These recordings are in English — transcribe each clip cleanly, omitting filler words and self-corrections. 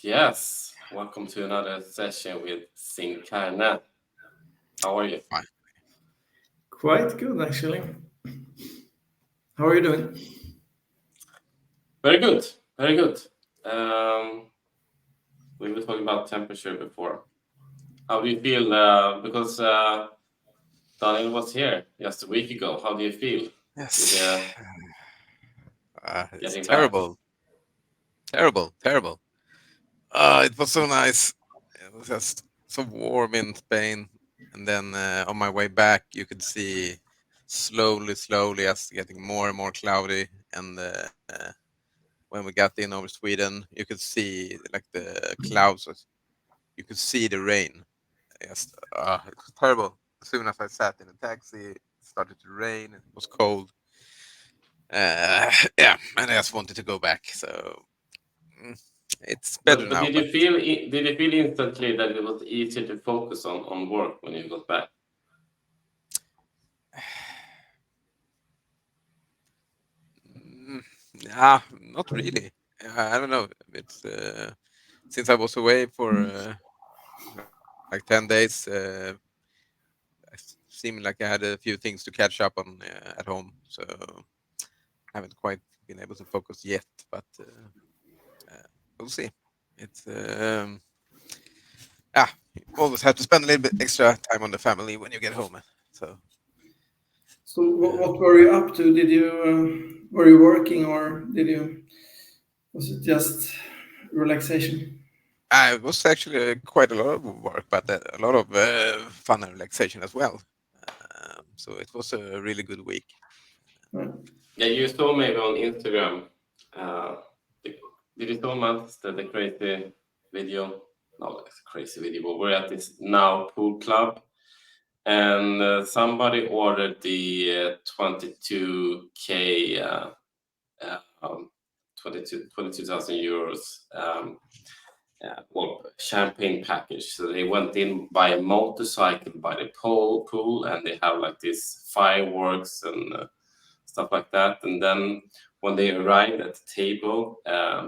Yes, welcome to another session with carne. How are you? Fine. Quite good, actually. How are you doing? Very good, very good. We were talking about temperature before. How do you feel? Because Daniel was here just a week ago. How do you feel with Yes. It's getting back? terrible. It was so nice. It was just so warm in Spain, and then on my way back, you could see slowly, as getting more and more cloudy. And when we got in over Sweden, you could see like the clouds. You could see the rain. Yes, it was terrible. As soon as I sat in a taxi, it started to rain. It was cold. Yeah, and I just wanted to go back. So mm, it's better But now. did But you feel did you feel instantly that it was easier to focus on work when you got back? mm, nah, not really. I don't know. It's since I was away for like 10 days. Seemed like I had a few things to catch up on at home. So haven't quite been able to focus yet. But we'll see. It's you always have to spend a little bit extra time on the family when you get home. So So, uh, what were you up to? Did you were you working or did you was it just relaxation? it was actually quite a lot of work, but a lot of fun and relaxation as well. So it was a really good week. Right. Yeah, you saw maybe on Instagram. Uh, the- did you saw Mats the crazy video? No, it's a crazy video, but we're at this now pool club, and somebody ordered the 22K, uh, um, 22,000 euros, well, champagne package. So they went in by a motorcycle by the pool, and they have like this fireworks and stuff like that. And then when they arrived at the table,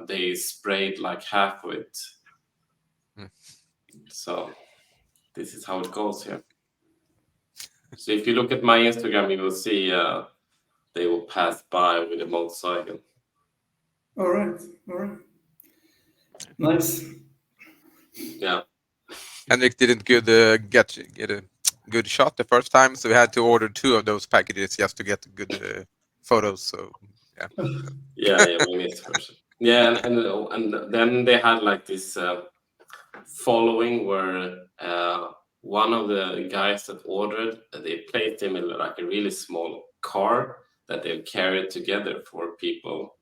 they sprayed like half of it. Mm. So this is how it goes here. So if you look at my Instagram, you will see they will pass by with a motorcycle. All right, nice. Yeah, Henrik didn't get a good shot the first time, so we had to order two of those packages just to get good photos. So yeah, yeah, we missed first. Yeah, and then they had like this following where one of the guys that ordered, they placed him in like a really small car that they carried together for people.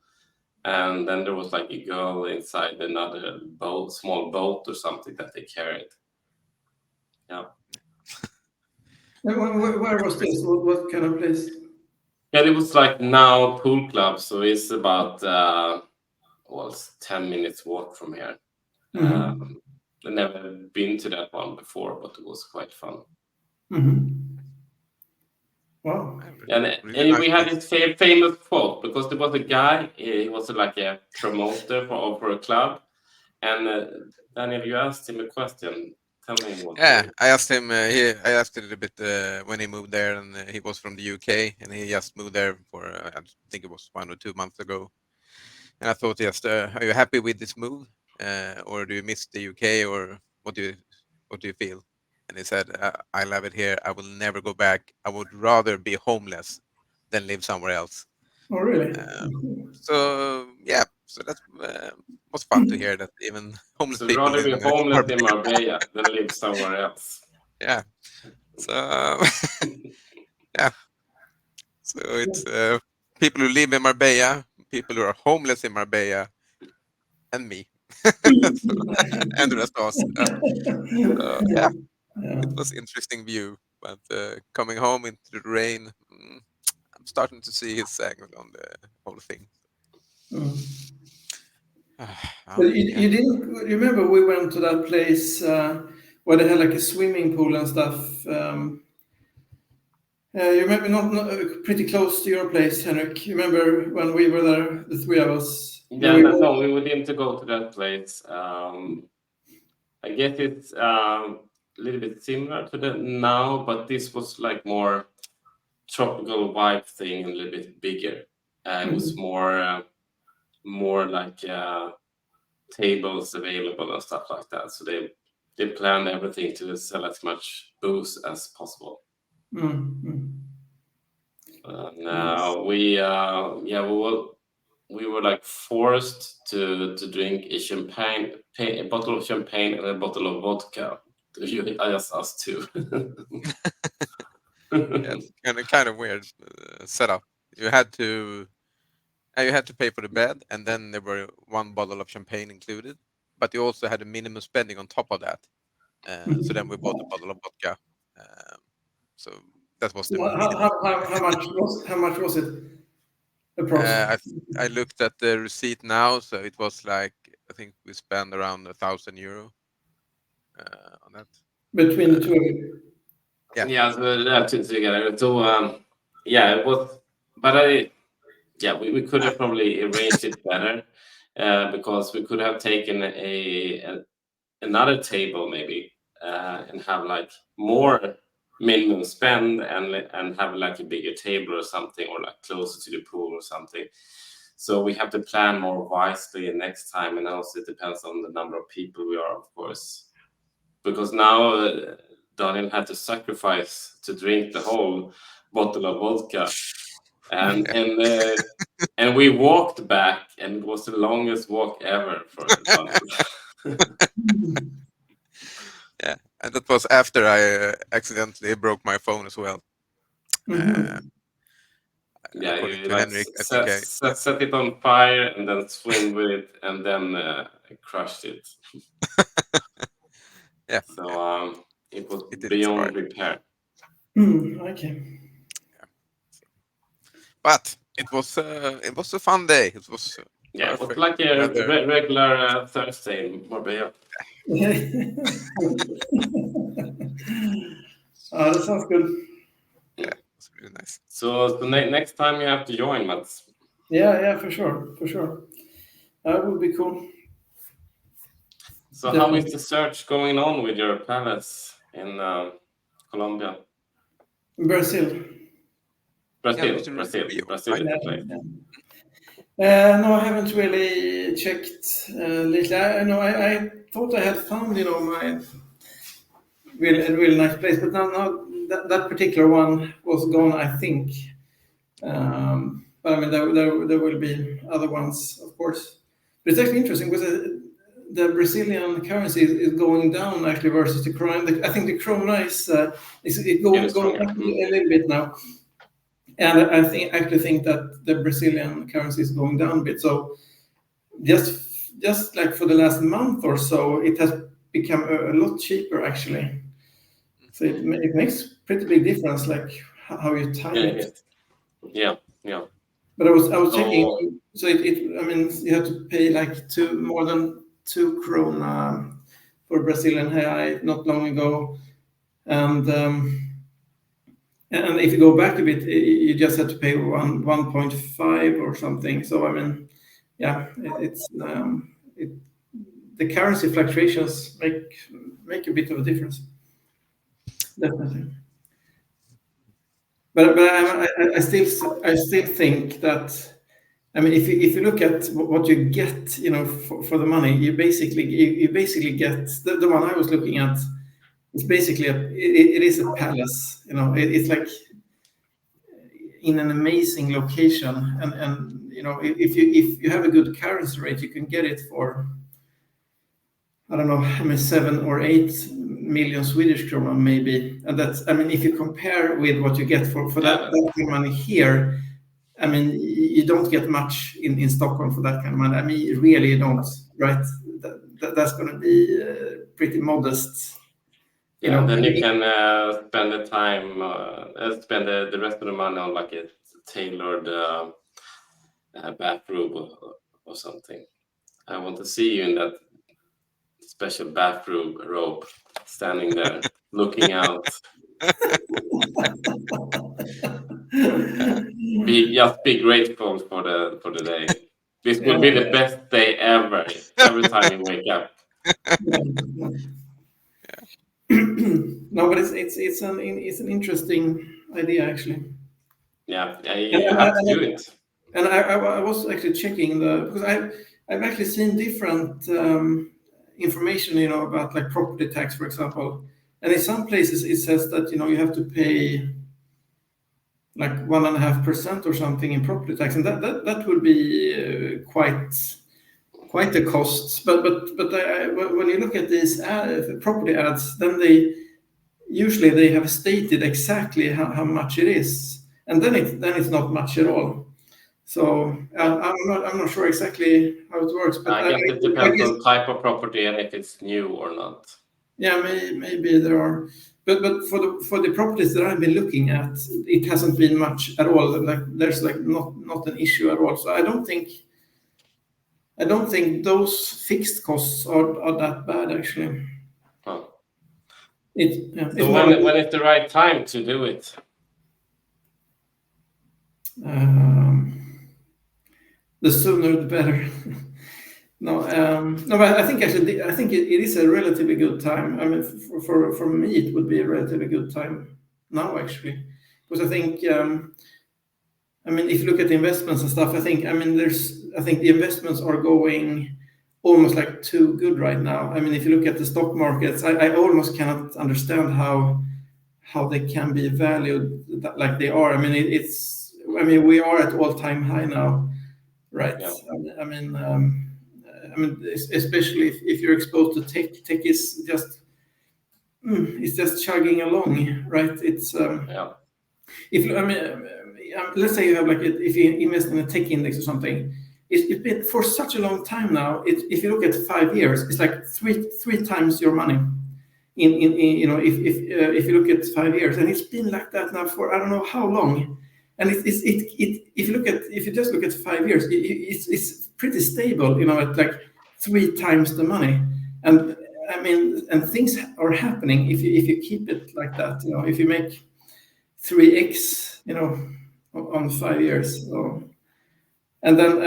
And then there was like a girl inside another boat, small boat or something that they carried. Yeah. And where was this? What kind of place? Yeah, it was like now pool club, so it's about well, it's 10 minutes walk from here. Mm-hmm. I've never been to that one before, but it was quite fun. Mm-hmm. Wow. really And nice we had place. this famous quote because there was a guy, he was like a promoter for a club, and Daniel, you asked him a question. Tell me what. Yeah, I asked him. I asked a little bit when he moved there, and he was from the UK, and he just moved there for I think it was 1 or 2 months ago. And I thought, just, are you happy with this move, or do you miss the UK, or what do you feel? And he said, I love it here. I will never go back. I would rather be homeless than live somewhere else. Oh, really? Um, so yeah, so that was fun to hear that even homeless So people rather in be homeless in Marbella. Marbella than live somewhere else. Yeah. So yeah, so it's people who live in Marbella, people who are homeless in Marbella, and me, so, and the rest of us. Yeah, Yeah. it was interesting view, but coming home into the rain, I'm starting to see his angle on the whole thing. Mm. Oh, But yeah. you didn't remember we went to that place where they had like a swimming pool and stuff. You remember not pretty close to your place, Henrik. You remember when we were there, the three of us? Yeah, Yeah, no, we didn't go to that place. I guess it's a little bit similar to that now, but this was like more tropical vibe thing, and a little bit bigger. It was Mhm. more like tables available and stuff like that. So they planned everything to sell as much booze as possible. Mm. And Nice. we were like forced to drink a bottle of champagne and a bottle of vodka. Just us two. Yeah, it's kind of weird setup. You had to you had to pay for the bed, and then there were one bottle of champagne included, but you also had a minimum spending on top of that. So then we Mhm. bought a bottle of vodka. Um, so that was the So minimum. how much was it? Approx. I looked at the receipt now, so it was like I think we spent around €1,000 on that. Between the Uh, two of you. yeah, Yeah, so that two together. So yeah, it was, but we could have probably arranged it better, because we could have taken another table maybe, and have like more minimum spend, and have like a bigger table or something, or like closer to the pool or something. So we have to plan more wisely next time, and also it depends on the number of people we are, of course, because now Daniel had to sacrifice to drink the whole bottle of vodka, and yeah, and uh, and we walked back, and it was the longest walk ever for Daniel. Mhm. yeah. And that was after I accidentally broke my phone as well. Uh, Mhm. Yeah, according you to like Henrik, I think I set it on fire and then swim with it, and then crushed it. yeah, So it was it didn't beyond survive. repair. Okay. Yeah. So, but it was a fun day. It was Yeah, it was perfect like a weather. regular Thursday in Marbella. That sounds good. Yeah, it was really nice. So next time you have to join, Mats. Yeah, for sure, for sure. That would be cool. So how is Definitely. the search going on with your palace in Colombia? Brazil. Yeah, Brazil, Mr. Brazil, Rio, Brazil right? is Yeah, the place. yeah. No, I haven't really checked lately. I know I thought I had found, my really nice place, but now that particular one was gone, I think. But I mean, there will be other ones, of course. But it's actually interesting because the Brazilian currency is going down actually versus the krona. I think the krona is Getting going stronger. up a little bit now, and actually think that the Brazilian currency is going down a bit. So just like for the last month or so, it has become a lot cheaper actually. So it makes pretty big difference, like how you time Yeah, it. yeah, yeah. But I was checking. So So I mean, you have to pay like more than 2 krona for Brazilian real not long ago, and and if you go back a bit, you just have to pay 1.5 or something. So I mean, yeah, the currency fluctuations make a bit of a difference, definitely. But I still think that, I mean, if you look at what you get, for the money, you basically get the one I was looking at. It's basically it is a palace. It's like in an amazing location, and if you have a good currency rate, you can get it for, I don't know, I mean, 7 or 8 million Swedish krona maybe, and that's, I mean, if you compare with what you get for that, yeah, that kind of money here. I mean, you don't get much in Stockholm for that kind of money. I mean, really, you don't, right? That's going to be pretty modest, yeah. And I then you mean, can spend the time, spend the rest of the money on like a tailored bathrobe, or something. I want to see you in that special bathrobe robe, standing there, looking out. Yeah, Be grateful for the day. This will be the best day ever. Every time you wake up. No, but it's an interesting idea actually. Yeah, you have to do it. And I was actually checking because I've actually seen different information, about like property tax, for example. And in some places it says that you have to pay like 1.5% or something in property tax, and that would be quite the costs. But when you look at these property ads, then usually they have stated exactly how much it is, and then it's not much at all. So I'm not sure exactly how it works, but I guess it depends on type of property and if it's new or not. Yeah, maybe there are, but for the properties that I've been looking at, it hasn't been much at all. Like there's like not an issue at all. So I don't think those fixed costs are that bad actually. Huh. It's So more when is the right time to do it? The sooner the better. No, but I think actually, I think it is a relatively good time. I mean, for me, it would be a relatively good time now, actually, because I think, I mean, if you look at the investments and stuff, I think the investments are going almost like too good right now. I mean, if you look at the stock markets, I almost cannot understand how they can be valued like they are. I mean, we are at all-time high now, right? Yeah. I mean, especially if you're exposed to tech is just it's just chugging along, right? It's Yeah. if you, I mean, let's say you have if you invest in a tech index or something, it's been for such a long time now. If you look at 5 years, it's like three times your money. If you look at 5 years, and it's been like that now for I don't know how long. And if you just look at 5 years, it's pretty stable, at like 3 times the money. And I mean, and things are happening if you keep it like that. If you make 3x, on 5 years. So, and then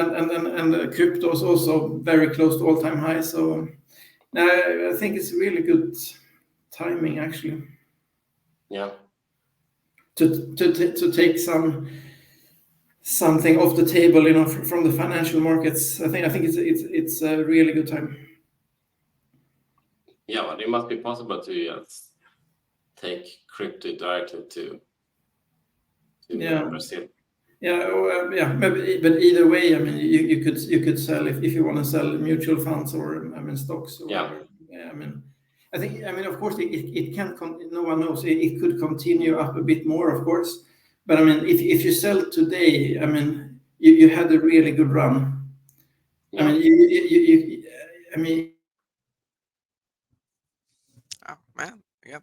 the crypto is also very close to all-time high. So I think it's really good timing actually. Yeah. To take something off the table, from the financial markets. I think it's a really good time. Yeah, but it must be possible to just take crypto directly to Brazil. Yeah, but either way, I mean, you could sell if you want to sell mutual funds or stocks or whatever. Yeah, I think of course it can no one knows it could continue up a bit more, of course, but I mean if you sell today, I mean you had a really good run. Yeah. I mean Oh man, yeah.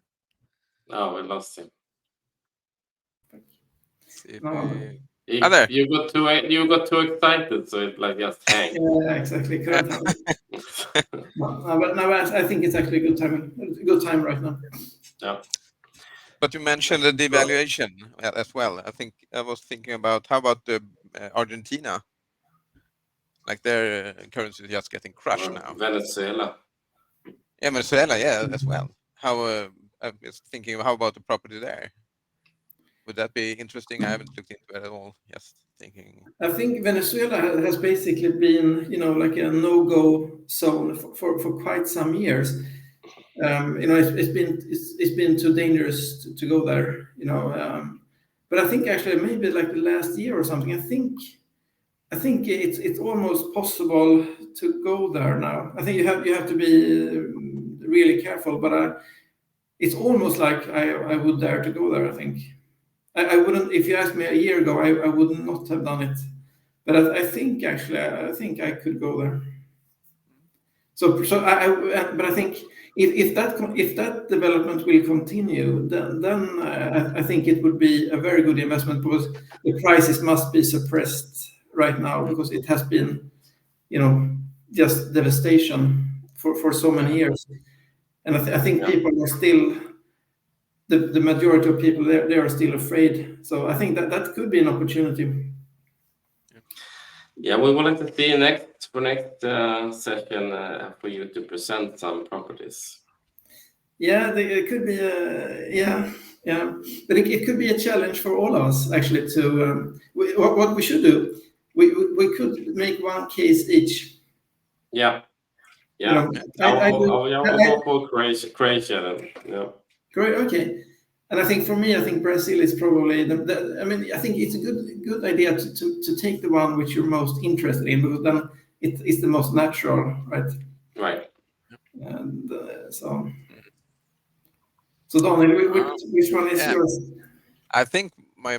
Oh, we lost him. See if No. There. You got too excited, so it like just hang. Yeah, exactly. Correct. But I think it's actually a good time right now. Yeah. But you mentioned the devaluation as well. I think I was thinking about how about the Argentina? Like their currency is just getting crushed now. Venezuela. Yeah, Venezuela, yeah, as well. How I was thinking, how about the property there? Would that be interesting? I haven't looked into it at all. Just thinking. I think Venezuela has basically been, like a no-go zone for quite some years. It's been too dangerous to go there. But I think actually maybe like the last year or something. I think it's almost possible to go there now. I think you have to be really careful, but it's almost like I would dare to go there. I think. I wouldn't. If you asked me a year ago, I would not have done it. But I think actually, I think I could go there. But I think if that development will continue, then I think it would be a very good investment because the prices must be suppressed right now because it has been, just devastation for so many years, and I think people are still. The majority of people they are still afraid. So I think that could be an opportunity. Yeah, we would like to see next session for you to present some properties. Yeah, it could be yeah, but it could be a challenge for all of us actually to what we should do. We could make one case each. Yeah, You yeah. know, I do. Yeah, we'll go for Croatia then. Yeah. Great. Okay. And I think for me, I think Brazil is probably I mean, I think it's a good idea to take the one which you're most interested in because then it's the most natural, right? Right. And so Daniel, which one is Yeah, yours? I think my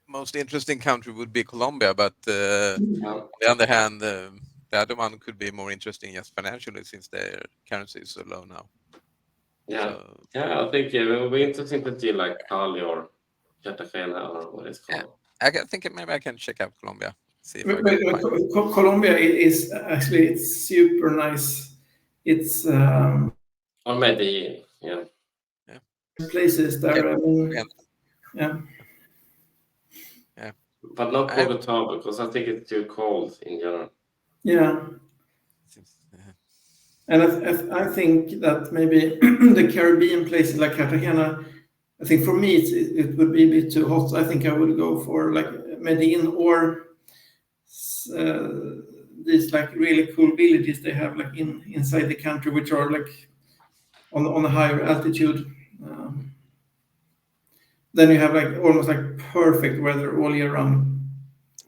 most interesting country would be Colombia, but Yeah. on the other hand, the other one could be more interesting just financially since their currency is so low now. Yeah. So Yeah, I think it will be interesting to see like Cali or Cartagena or what it's yeah, called. think maybe I can check out Colombia, see if I But, can find. Colombia is actually it's super nice. It's Or Medellin. Yeah. Yeah, places yeah, there. I mean, again, yeah, yeah. But not I Bogota because I think it's too cold in general. yeah. seems, And I think that maybe the Caribbean places like Cartagena, I think for me it would be a bit too hot. I think I would go for like Medellin or uh, these like really cool villages they have like inside the country, which are like on a higher altitude. Um, then you have like almost like perfect weather all year round.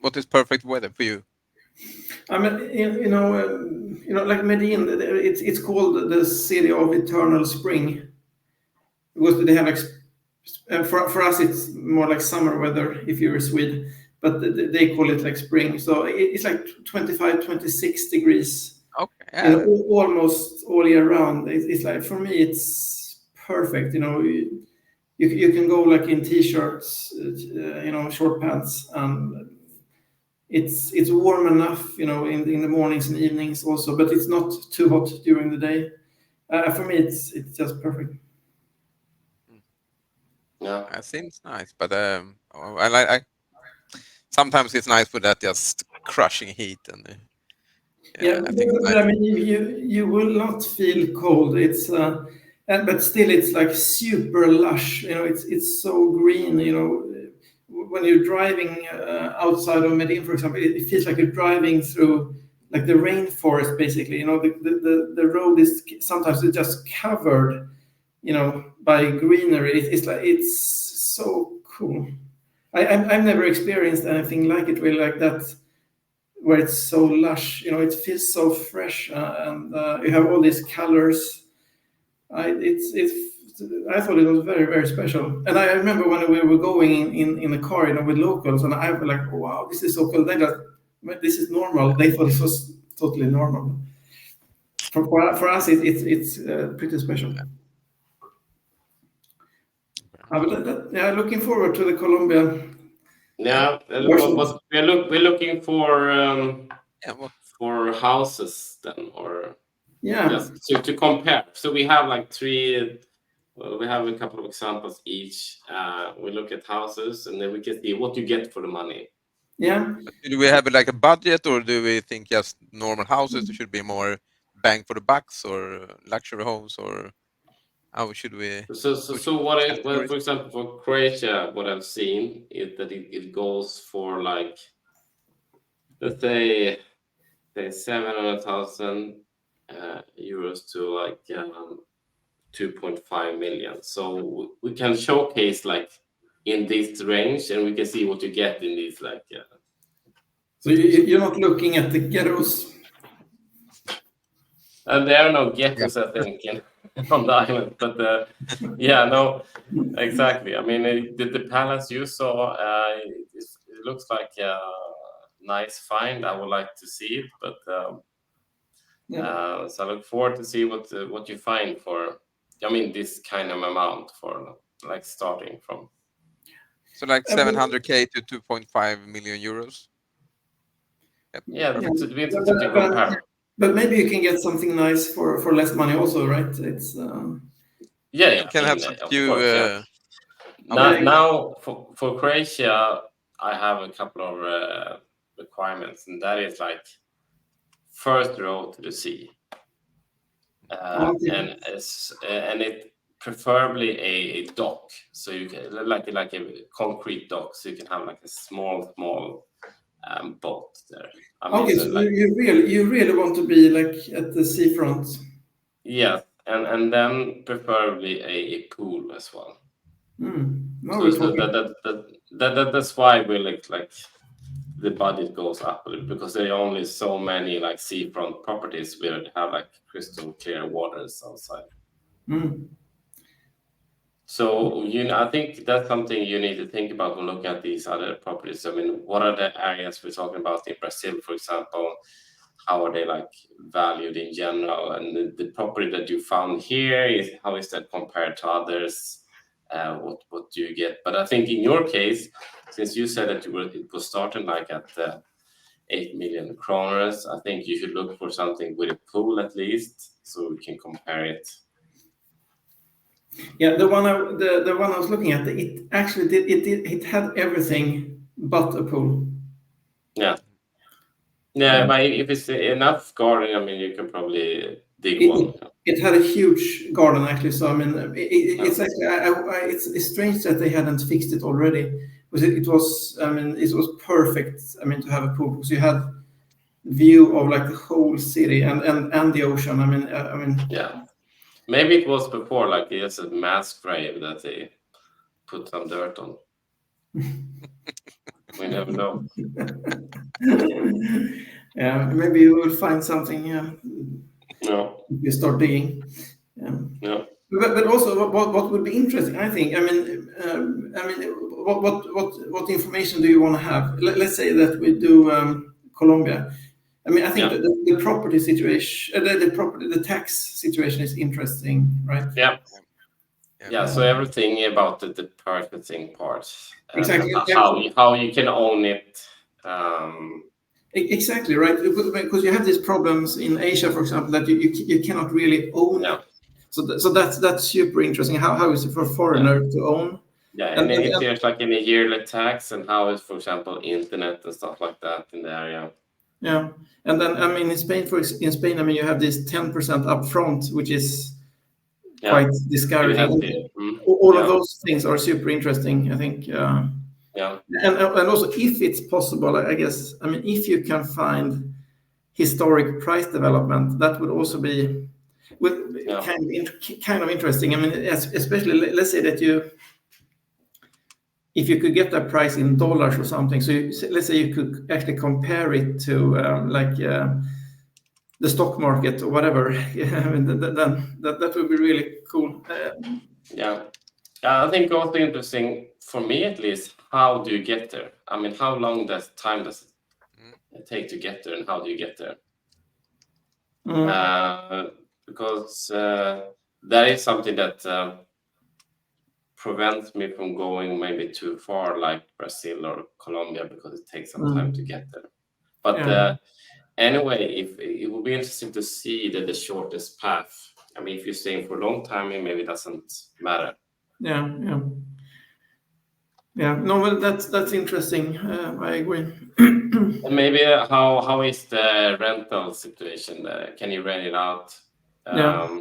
what is perfect weather for you? I mean, like Medellin, it's called the city of eternal spring because they have like for us it's more like summer weather if you're in Sweden, but they call it like spring. So it's like 25, 26 degrees, Okay, yeah, almost all year round. It's like for me it's perfect. You can go like in t-shirts, short pants, and it's warm enough, in the mornings and evenings also, but it's not too hot during the day. For me, it's just perfect. Yeah. that seems nice, but I sometimes it's nice with that just crushing heat and Yeah, yeah, I think it's but nice. I mean, you will not feel cold. But still, it's like super lush. It's so green. When you're driving outside of Medellin, for example, it feels like you're driving through like the rainforest. Basically, the road is sometimes it's just covered, by greenery. It's like it's so cool. I've never experienced anything like it really like that where it's so lush. It feels so fresh, and you have all these colors. I thought it was very very special. And I remember when we were going in a car, with locals, and I was like, oh, wow, this is so cool. They just, this is normal. They thought it was totally normal. For us, it's pretty special. Yeah, looking forward to the Colombia Yeah. versions. But we're looking Yeah, well, for houses then, or Yeah, just to compare. So we have like three. Well, we have a couple of examples each. We look at houses, and then we can see what you get for the money. yeah. do we have like a budget, or do we think just normal houses should be more bang for the bucks, or luxury homes, or how should we which Well, categories? for example, for Croatia, what I've seen is that it goes for like, let's say 700,000 euros to like 2.5 million. So we can showcase like in this range, and we can see what you get in these like. So you're not looking at the ghettos. And there are no Yeah. ghettos, I think, on the island. But yeah, no, exactly. I mean, the palace you saw, it looks like a nice find. I would like to see it, but Yeah. so I look forward to see what you find for. I mean, this kind of amount for like starting from. So like Uh, but- 700K to 2.5 million euros. Yep, Yeah, yeah. perfect. to be But, to but, compare. but maybe you can get something nice for less money also, right? It's Yeah, You yeah. I can have mean, some of few course, yeah. houses. yeah. Now for Croatia, I have a couple of requirements, and that is like first row to the sea, and it preferably a dock, so you can like a concrete dock, so you can have like a small boat there. I mean, Okay, so so like you really want to be like at the seafront. yeah, and then preferably a pool as well. Now So we're talking. that's why we like the budget goes up a little, because there are only so many like seafront properties where they have like crystal clear waters outside. So I think that's something you need to think about when looking at these other properties. I mean, what are the areas we're talking about in Brazil, for example? How are they like valued in general? And the property that you found here, how is that compared to others? What do you get? But I think in your case, since you said that it was starting like at 8 million kroners, I think you should look for something with a pool at least, so we can compare it. Yeah, the one I was looking at, it actually it had everything but a pool. Yeah. Yeah, but if it's enough garden, I mean, you can probably dig one. It had a huge garden actually, so I mean, it's actually it's strange that they hadn't fixed it already, because it was, I mean, it was perfect. I mean, to have a pool, because you had view of like the whole city and the ocean. I mean. Yeah, maybe it was before, like it's a mass grave that they put some dirt on. We never know. Yeah, maybe you will find something. Yeah, No. if you start digging. Yeah. No. But also, what would be interesting, I think. What information do you want to have? Let's say that we do Colombia. I mean, I think the property situation, the tax situation is interesting, right? Yeah. Yeah. So everything about the purchasing part, Exactly. How you can own it. Exactly right, because you have these problems in Asia, for example, that you cannot really own. Yeah. So that's super interesting. How is it for a foreigner to own? Yeah, and if there's like any yearly tax, and how is, for example, internet and stuff like that in the area. Yeah, and then I mean in Spain, I mean you have this 10% upfront, which is quite discouraging. All of those things are super interesting, I think. Yeah. And also, if it's possible, I guess, I mean, if you can find historic price development, that would also be kind of interesting. I mean, especially let's say that if you could get that price in dollars or something, so let's say you could actually compare it to the stock market or whatever. I mean, then that would be really cool. Yeah. I think also interesting for me, at least, how do you get there? I mean, how long does it take to get there, and how do you get there? Because that is something that prevents me from going maybe too far, like Brazil or Colombia, because it takes some time to get there. But anyway, if it would be interesting to see the shortest path. I mean, if you're staying for a long time, it maybe doesn't matter. Yeah. No, well, that's interesting. I agree. And maybe how is the rental situation there? Can you rent it out? Yeah.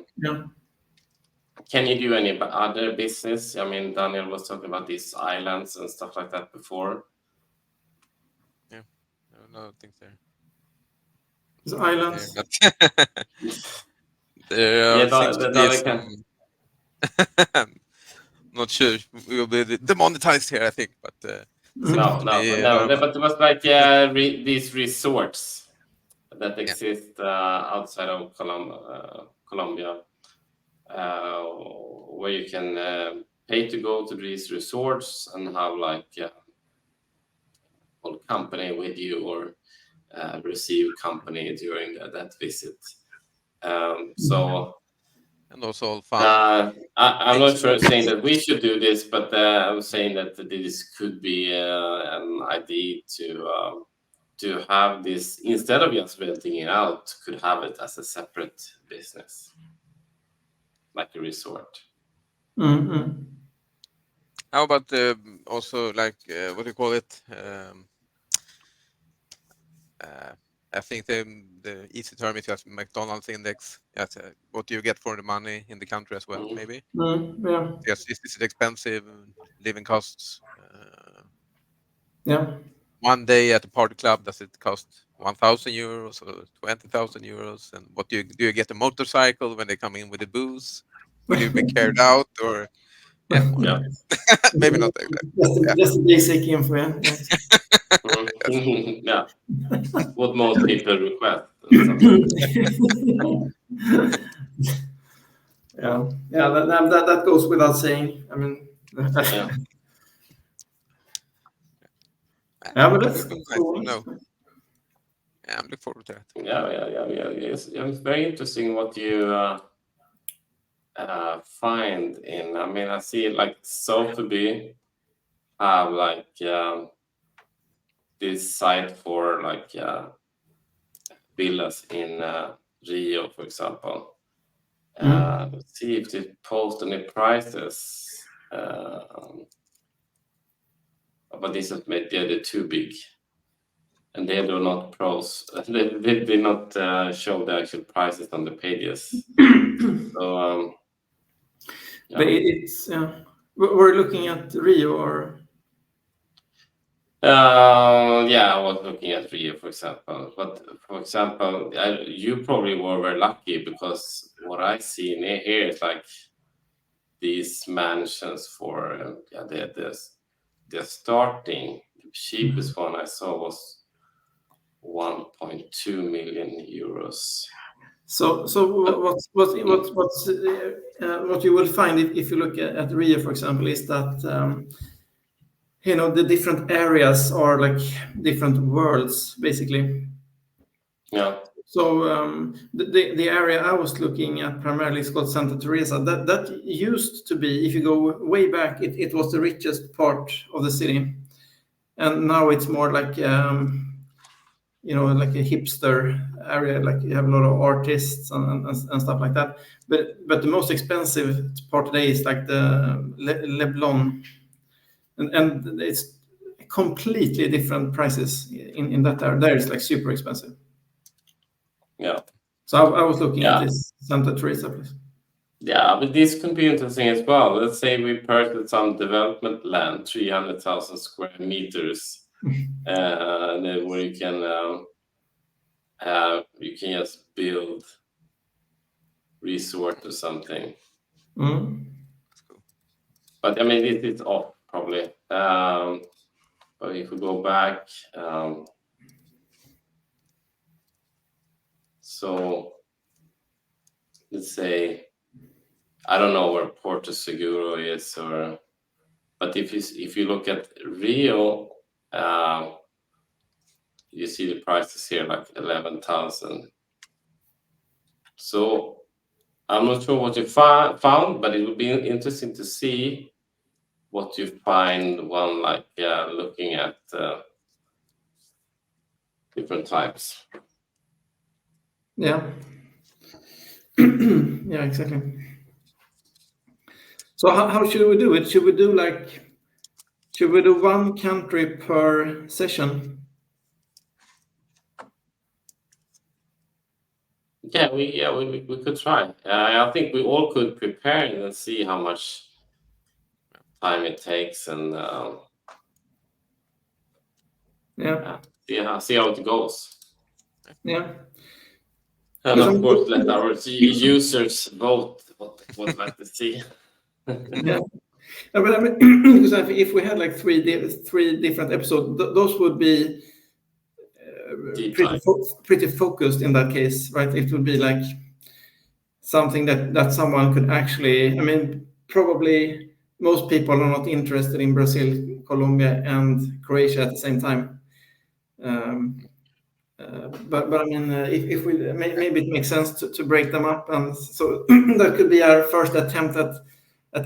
Can you do any other business? I mean, Daniel was talking about these islands and stuff like that before. Yeah, no things there. These islands. There seems to be some. Not sure we will be demonetized here, I think, but no. But it was like these resorts that exist outside of Colombia, where you can pay to go to these resorts and have like a company with you, or receive company during that visit. And also all fun. I'm not sure saying that we should do this, but I'm saying that this could be an idea to have this, instead of just renting it out, could have it as a separate business, like a resort. How about also like what do you call it? I think the easy term is just McDonald's index. Yes, what do you get for the money in the country as well, maybe? Yeah. Yes, is it expensive? Living costs. Yeah. One day at a party club, does it cost 1,000 euros or 20,000 euros? And what do you get a motorcycle when they come in with the booze? Will you be carried out or yeah, more Yeah. like this. Maybe not like that. Yeah. Just the basic info. Yeah. Yes. Yeah. What most people request. Sometimes. Yeah. Yeah. That goes without saying. I mean. Yeah. Yeah, but But that's it looks nice cool. to know. Yeah, I'm looking forward to that. Yeah. It's very interesting what you find in. I mean, I see like Sotheby have like this site for like villas in Rio, for example. Let's see if they post any prices. But this is maybe they're too big, and they do not pros. They did not show the actual prices on the pages. So But yeah. it's we're looking at Rio or Yeah, I was looking at Rio, for example. But for example, you probably were very lucky because what I see near here is like these mansions for yeah, they're starting. The cheapest one I saw was 1.2 million euros. so But what you will find if you look at Rio, for example, is that the different areas are like different worlds, basically. yeah, So the area I was looking at primarily is called Santa Teresa. That used to be, if you go way back, it was the richest part of the city, and now it's more like like a hipster area. Like you have a lot of artists and stuff like that. But the most expensive part today is like the Leblon, and it's completely different prices in that area. There is like super expensive. yeah. So I was looking at Yeah. this Santa Teresa place. Yeah, but this could be interesting as well. Let's say we purchase some development land, 300,000 square meters, and then where you can just build resort or something. That's cool. But I mean, this is off probably. But if we go back, so let's say I don't know where Porto Seguro is, but if you look at Rio, you see the prices here like 11,000. So I'm not sure what you found, but it would be interesting to see what you find one like looking at different types. Yeah. Yeah, exactly. So how should we do it? Should we do one country per session? Yeah, we could try. I think we all could prepare and then see how much time it takes and Yeah. see how it goes. Yeah. And of course, let our users vote what would like to see. Yeah. But I mean, because if we had like three different episodes, those would be Deep pretty dive. pretty focused in that case, right? It would be like something that someone could actually. I mean, probably most people are not interested in Brazil, Colombia, and Croatia at the same time. But I mean, if we maybe it makes sense to break them up, and so that could be our first attempt at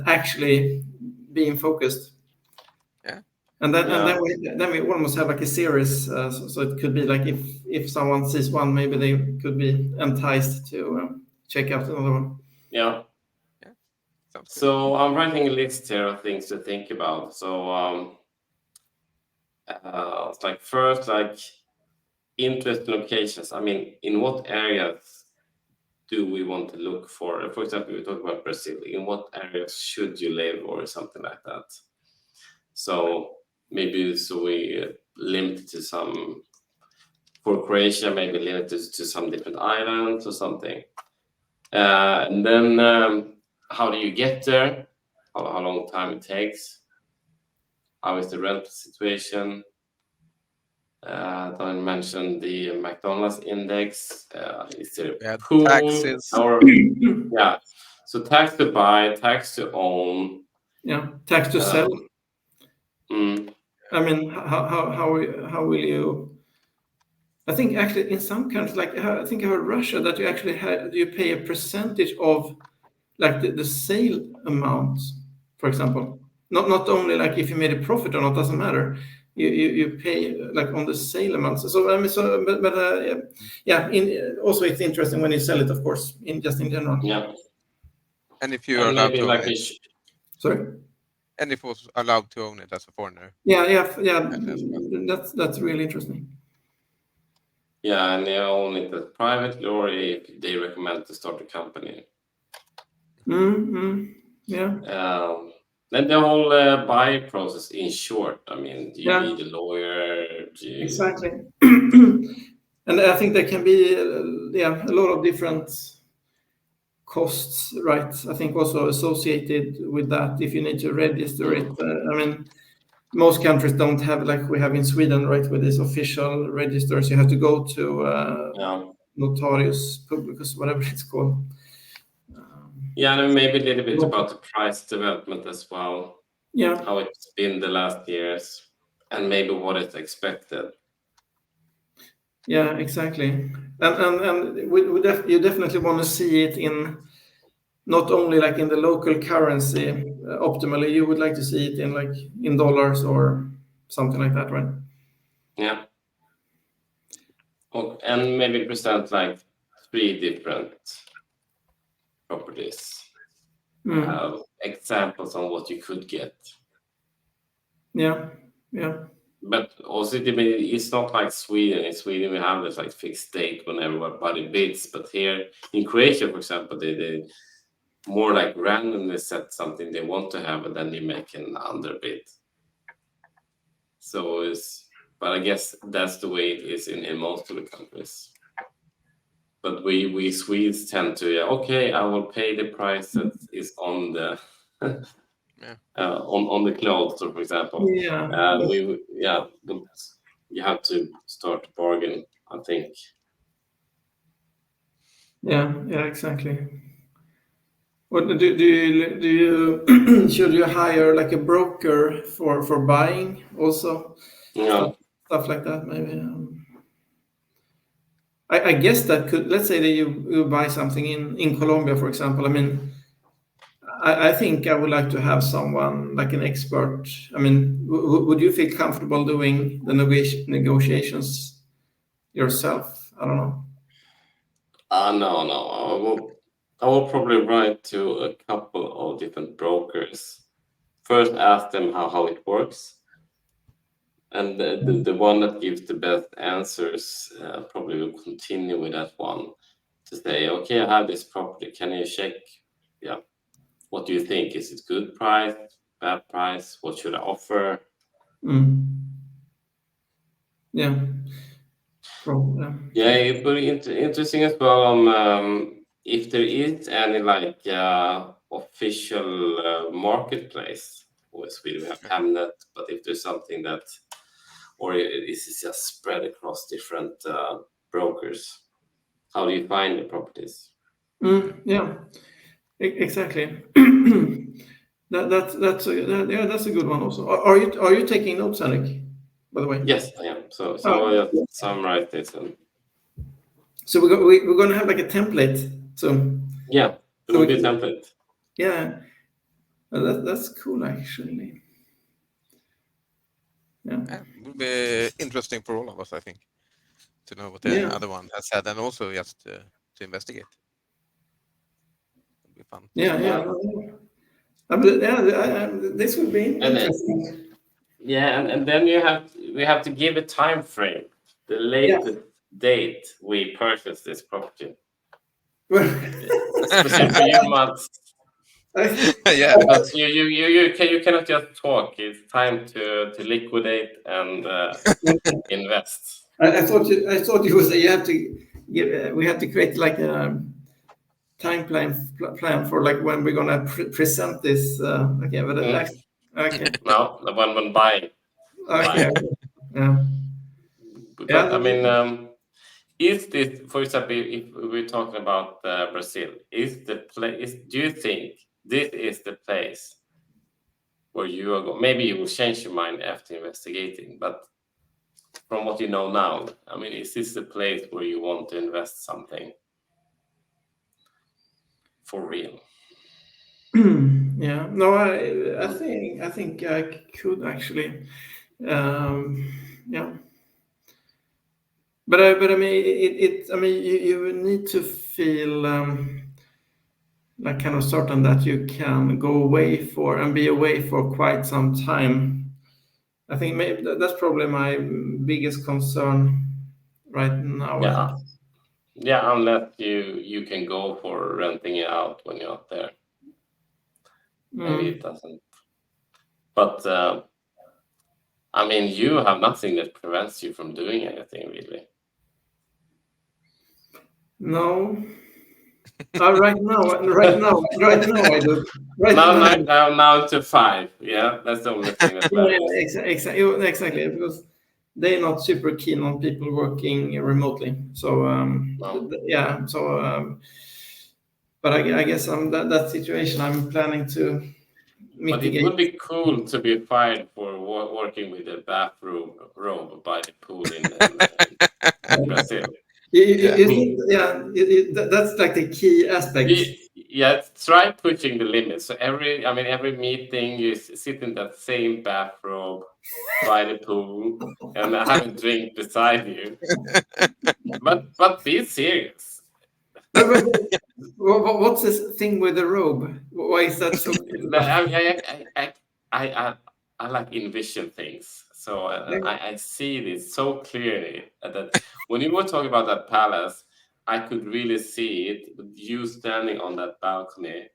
actually being focused. Yeah. And then we almost have like a series, so it could be like if someone sees one, maybe they could be enticed to check out another one. Yeah. Yeah. Sounds good. So I'm writing a list here of things to think about. So it's like first, like interesting locations. I mean, in what areas do we want to look for? For example, we talk about Brazil. In what areas should you live, or something like that? So maybe we limit to some. For Croatia, maybe limited to some different islands or something. And then how do you get there? How long time it takes? How is the rental situation? Don't mention the McDonald's index. Is there We had pool taxes. or yeah? So tax to buy, tax to own. Yeah, tax to sell. Mm, I mean, how will you? I think actually in some countries, like I think I heard Russia, that you actually you pay a percentage of like the sale amount, for example. Not only like if you made a profit or not, doesn't matter. You pay like on the sale amount. So I mean, yeah. Also, it's interesting when you sell it, of course, in general. yeah, And if you are and allowed maybe to own like it. Sorry. And if was allowed to own it as a foreigner. Yeah. And That's really interesting. yeah, and they own it as privately, or if they recommend to start a company. Yeah. Then the whole buy process, in short, I mean, do you Yeah. need a lawyer? Exactly. And I think there can be a lot of different costs, right? I think also associated with that, if you need to register it. I mean, most countries don't have like we have in Sweden, right, with these official registers. You have to go to Notarius Publicus, whatever it's called. Yeah, and maybe a little bit about the price development as well. Yeah. How it's been the last years, and maybe what is expected. Yeah, exactly. And you definitely want to see it in not only like in the local currency optimally. You would like to see it in like in dollars or something like that, right? Yeah. And maybe present like 3 different properties. Examples on what you could get. Yeah. But also, I mean, it's not like Sweden. In Sweden, we have this like fixed date when everybody bids. But here in Croatia, for example, they more like randomly set something they want to have, and then you make an underbid. So but I guess that's the way it is in most of the countries. But we Swedes tend to, okay, I will pay the price that is on the on the clothes, for example. Yeah. But you have to start to bargain, I think. Yeah, exactly. What do you should you hire like a broker for buying also? Yeah. Stuff like that, maybe. I guess that could, let's say that you buy something in Colombia, for example. I mean, I think I would like to have someone like an expert. I mean, would you feel comfortable doing the negotiations yourself? I don't know. No. I will probably write to a couple of different brokers. First, ask them how it works, and the one that gives the best answers probably will continue with that one to say, okay, I have this property. Can you check? Yeah, what do you think? Is it good price, bad price? What should I offer? Yeah. Yeah, it would be interesting as well. If there is any like official marketplace. Always we have Hamnet, but if there's something that, or is it just spread across different brokers? How do you find the properties? Yeah, exactly. That's a good one also. Are you taking notes, Henrik? By the way. Yes, I am. So I just summarize this and. So we're going to have like a template. So yeah, it will be a template. Yeah, that's cool actually. Yeah, it will be interesting for all of us, I think, to know what the other one has said, and also just to investigate. It'll be fun. This would be interesting. And then we have to give a time frame. the latest date we purchased this property. Especially for you, Mats. Yeah. Because you cannot just talk. It's time to liquidate and invest. I thought you would say you have to we have to create like a time plan for like when we're gonna present this. Okay, but okay, No, the one when buying. okay, yeah. Because I mean, is this, for example, if we're talking about Brazil, is the place? Do you think this is the place where you are going? Maybe you will change your mind after investigating, but from what you know now, I mean, is this the place where you want to invest something for real? Yeah, no, I think I could actually, yeah. But I mean, I mean, you need to feel like kind of certain that you can go away for and be away for quite some time. I think maybe that's probably my biggest concern right now. Yeah, unless you can go for renting it out when you're out there. Maybe it doesn't. But I mean, you have nothing that prevents you from doing anything, really. No. Right now I do. Right now to 5. Yeah, that's the only thing that matters. exactly, because they're not super keen on people working remotely. So No. yeah, so but I guess that situation I'm planning to But it mitigate. would be cool to be fired for working with a bathroom robe by the pool in Brazil. You think, that's like the key aspect. Yeah, try pushing the limits. So every meeting you sit in that same bathrobe by the pool and have a drink beside you. But be serious. But what's this thing with the robe? Why is that so? I like envision things, so I see this so clearly that when you were talking about that palace, I could really see it with you standing on that balcony,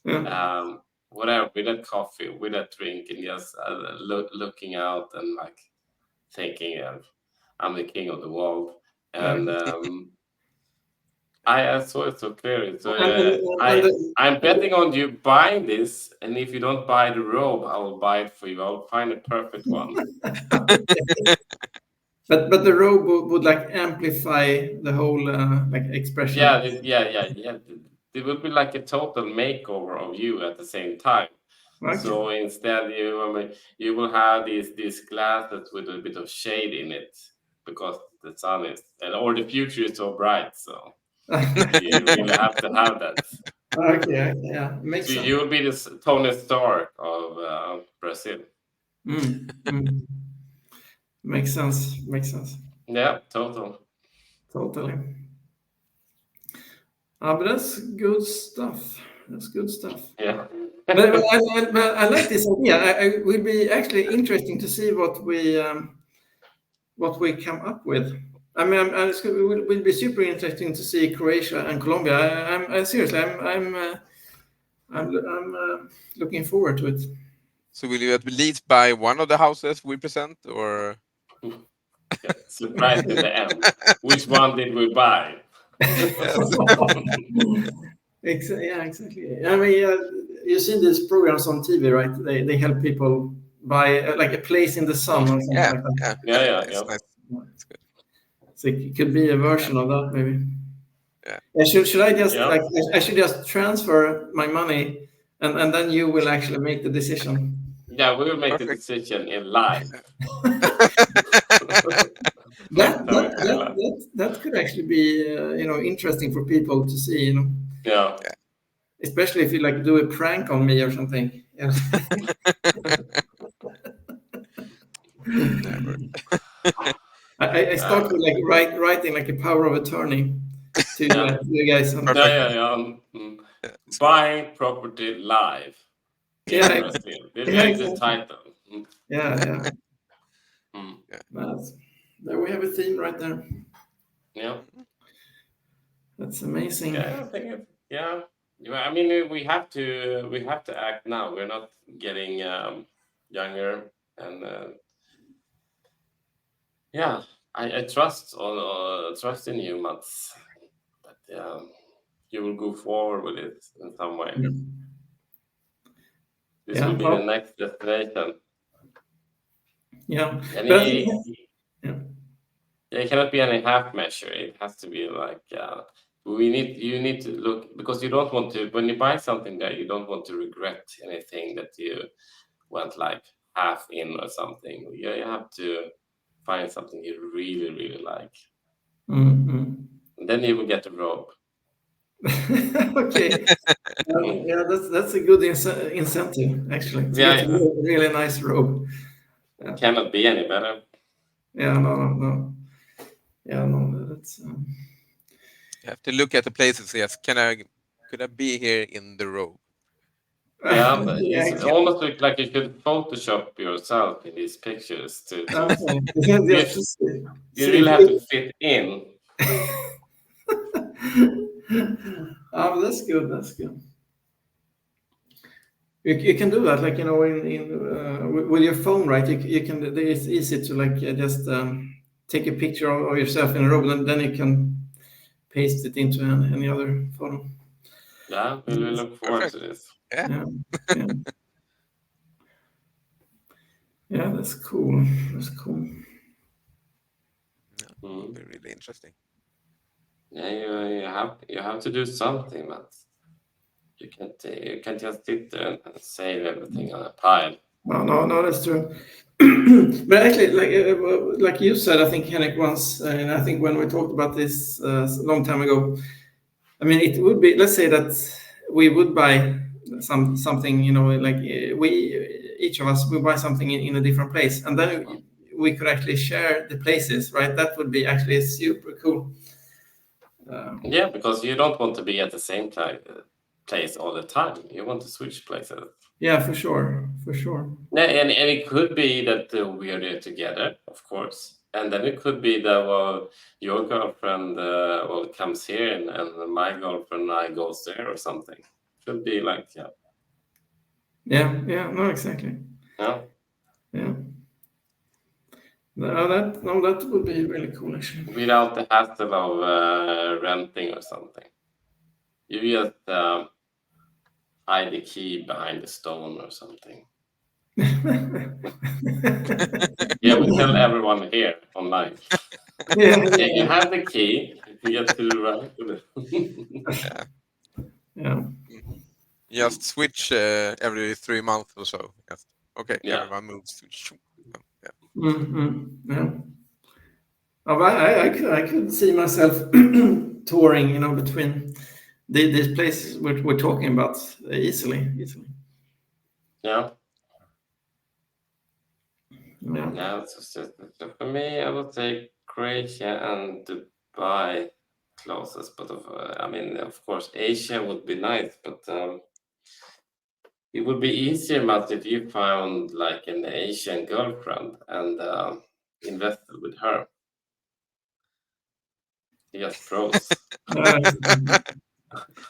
whatever, with a coffee, with a drink, and just looking out and like thinking of I'm the king of the world, and I saw it so clearly. So I'm betting on you buying this, and if you don't buy the robe, I will buy it for you. I'll find a perfect one. But the robe would like amplify the whole like expression. Yeah. It would be like a total makeover of you at the same time. Okay. So instead, you will have these glasses with a bit of shade in it because the sun is, or the future is so bright. So you really have to have that. Okay, yeah, makes sense. You will be this Tony Stark of Brazil. Makes sense. Yeah, totally. But that's good stuff. Yeah. But I like this idea. It will be actually interesting to see what we come up with. I mean, it will be super interesting to see Croatia and Colombia. I'm seriously, I'm looking forward to it. So will you at least buy one of the houses we present, or? Yeah, surprise in the end. Which one did we buy? Yeah, exactly. I mean, you see these programs on TV, right? They help people buy like a place in the sun or something like that. Yeah. Nice. That's good. So it could be a version of that, maybe. Yeah. Should I just like I should just transfer my money, and then you will actually make the decision. Yeah, we will make the decision in live. That could actually be interesting for people to see. Yeah. Especially if you like do a prank on me or something. Yeah. Never. I start with like writing like a power of attorney to you guys. Buying property live. Yeah. This is the title. Yeah. There we have a theme right there. Yeah. Mhm. That's amazing. Yeah, I think it. Yeah. Yeah, I mean, we have to act now. We're not getting younger, and yeah, I trust in you, Mats. That you will go forward with it in some way. Yeah. This will Yeah. be the next destination, Yeah. and But I think, yeah. it cannot be any half measure. It has to be like you need to look because you don't want to when you buy something there you don't want to regret anything that you went like half in or something. You have to find something you really really like, Mm-hmm. and then you will get a robe. Okay. Yeah, that's a good incentive actually to Yeah, get a yeah. really nice robe. Yeah. Cannot be any better. Yeah. No. No. No. Yeah. No. That's. You have to look at the places. Yes, could I be here in the robe? Yeah, but Yeah. it's almost like you could Photoshop yourself in these pictures to Okay. you, Just to see. you See really if have to fit in. Oh, that's good. That's good. You can do that, like with your phone, right? You can. It's easy to like just take a picture of yourself in a robe, and then you can paste it into any other photo. Yeah, we will look forward to Perfect. this. Yeah. Yeah, yeah, yeah. That's cool. That's cool. Yeah, will Mm. be really interesting. Yeah, you have to do something, but you can't just sit there and save everything on a pile. No, no, no. That's true. But actually, like you said, I think Henrik once, and I think when we talked about this a long time ago, I mean, it would be. Let's say that we would buy something, like we each of us will buy something in a different place, and then we could actually share the places, right? That would be actually super cool. Yeah, because you don't want to be at the same place all the time. You want to switch places. Yeah, for sure, for sure. Yeah, and it could be that we are there together, of course, and then it could be that your girlfriend comes here and my girlfriend and I goes there or something. Could be like Yeah, yeah. No, exactly. yeah. Yeah. No, that would be really cool, actually. Without the hassle of renting or something. You just hide the key behind the stone or something. Yeah, we tell everyone here online. Yeah, Yeah, you yeah, have the key. You get to the right. Yeah. yeah. Mhm. Just switch every 3 months or so. Just okay. Yeah. Everyone moves to. Yeah. Yeah. Oh, but I could see myself touring, between these places we're talking about easily. Yeah. Yeah. Yeah, so for me, I would say Croatia and Dubai closest, but I mean, of course, Asia would be nice, but it would be easier, Mats, if you found like an Asian girlfriend and invested with her. Yes, pros. Uh,